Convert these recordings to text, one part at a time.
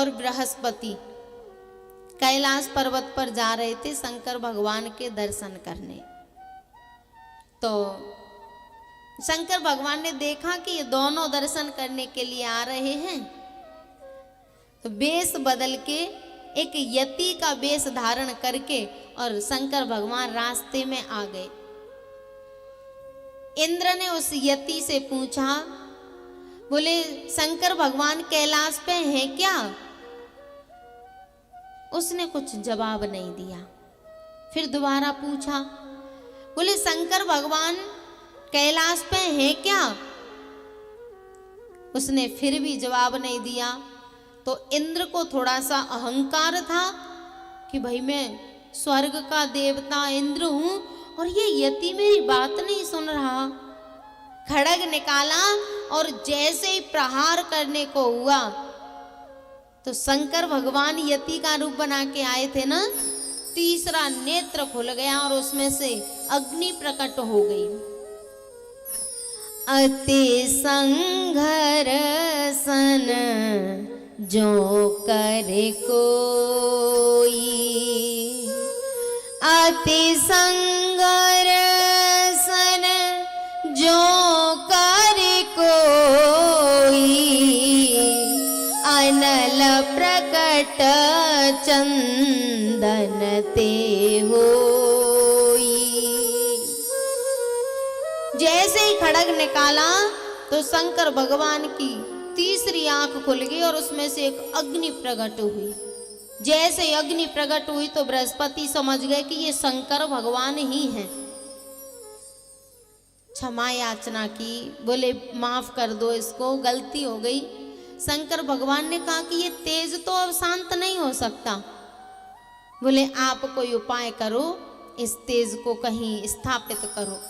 और बृहस्पति कैलाश पर्वत पर जा रहे थे शंकर भगवान के दर्शन करने। तो शंकर भगवान ने देखा कि ये दोनों दर्शन करने के लिए आ रहे हैं, तो वेश बदल के एक यति का वेश धारण करके और शंकर भगवान रास्ते में आ गए। इंद्र ने उस यति से पूछा, बोले शंकर भगवान कैलाश पे हैं क्या? उसने कुछ जवाब नहीं दिया। फिर दोबारा पूछा, बोले शंकर भगवान कैलाश पे हैं क्या? उसने फिर भी जवाब नहीं दिया। तो इंद्र को थोड़ा सा अहंकार था कि भाई मैं स्वर्ग का देवता इंद्र हूं और ये यति मेरी बात नहीं सुन रहा। खड्ग निकाला और जैसे ही प्रहार करने को हुआ तो शंकर भगवान यति का रूप बना के आए थे ना, तीसरा नेत्र खुल गया और उसमें से अग्नि प्रकट हो गई। अति संघर्षण जो करे कोई, अति संघर्षण जो करे कोई, अनल प्रकट चंदन ते होई। जैसे ही खड्ग निकाला तो शंकर भगवान की तीसरी आंख खुल गई और उसमें से एक अग्नि प्रकट हुई। जैसे ही अग्नि प्रकट हुई तो बृहस्पति समझ गए कि ये शंकर भगवान ही हैं। क्षमा याचना की, बोले माफ कर दो, इसको गलती हो गई। शंकर भगवान ने कहा कि ये तेज तो अब शांत नहीं हो सकता। बोले आप कोई उपाय करो, इस तेज को कहीं स्थापित करो।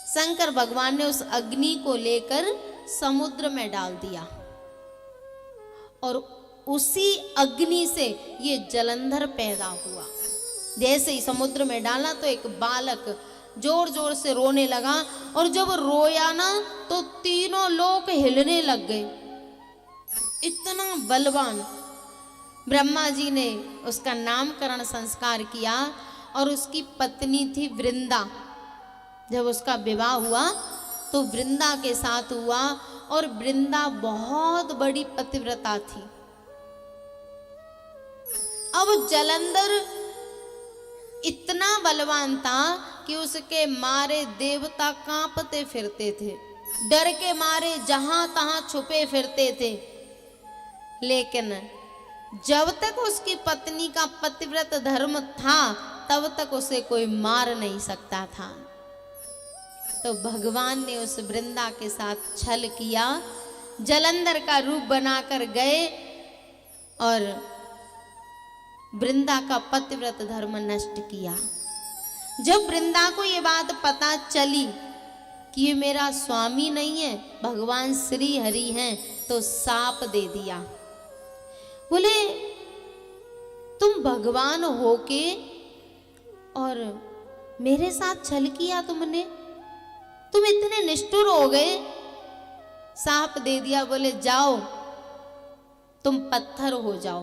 शंकर भगवान ने उस अग्नि को लेकर समुद्र में डाल दिया और उसी अग्नि से ये जलंधर पैदा हुआ। जैसे ही समुद्र में डाला तो एक बालक जोर जोर से रोने लगा और जब रोया ना तो तीनों लोक हिलने लग गए। इतना बलवान। ब्रह्मा जी ने उसका नामकरण संस्कार किया और उसकी पत्नी थी वृंदा। जब उसका विवाह हुआ तो वृंदा के साथ हुआ और वृंदा बहुत बड़ी पतिव्रता थी। अब जलंधर इतना बलवान था कि उसके मारे देवता कांपते फिरते थे, डर के मारे जहां तहां छुपे फिरते थे। लेकिन जब तक उसकी पत्नी का पतिव्रत धर्म था तब तक उसे कोई मार नहीं सकता था। तो भगवान ने उस वृंदा के साथ छल किया, जलंधर का रूप बनाकर गए और वृंदा का पतिव्रत धर्म नष्ट किया। जब वृंदा को ये बात पता चली कि ये मेरा स्वामी नहीं है, भगवान श्री हरि हैं, तो शाप दे दिया। बोले तुम भगवान होके और मेरे साथ छल किया तुमने, तुम इतने निष्ठुर हो गए। शाप दे दिया। बोले जाओ तुम पत्थर हो जाओ।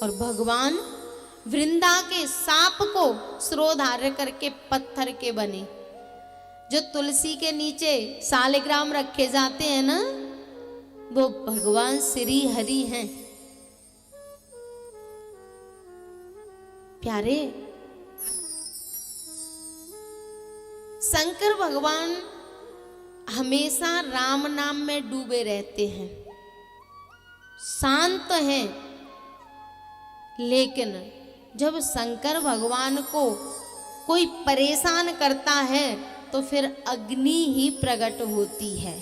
और भगवान वृंदा के साप को सिरोधार्य करके पत्थर के बने। जो तुलसी के नीचे शालिग्राम रखे जाते हैं ना, वो भगवान श्री हरि हैं। प्यारे, शंकर भगवान हमेशा राम नाम में डूबे रहते हैं, शांत हैं। लेकिन जब शंकर भगवान को कोई परेशान करता है तो फिर अग्नि ही प्रकट होती है।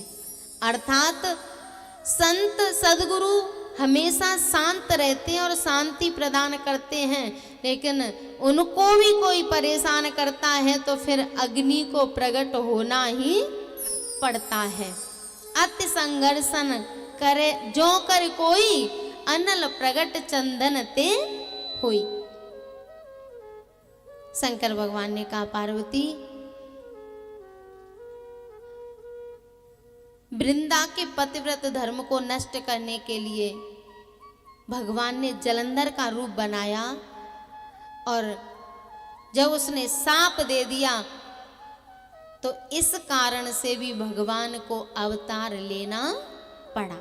अर्थात संत सद्गुरु हमेशा शांत रहते हैं और शांति प्रदान करते हैं, लेकिन उनको भी कोई परेशान करता है तो फिर अग्नि को प्रकट होना ही पड़ता है। अति संघर्षण करे जो कर कोई, अनल प्रगट चंदन ते होई। शंकर भगवान ने कहा पार्वती, वृंदा के पतिव्रत धर्म को नष्ट करने के लिए भगवान ने जलंधर का रूप बनाया और जब उसने साप दे दिया तो इस कारण से भी भगवान को अवतार लेना पड़ा।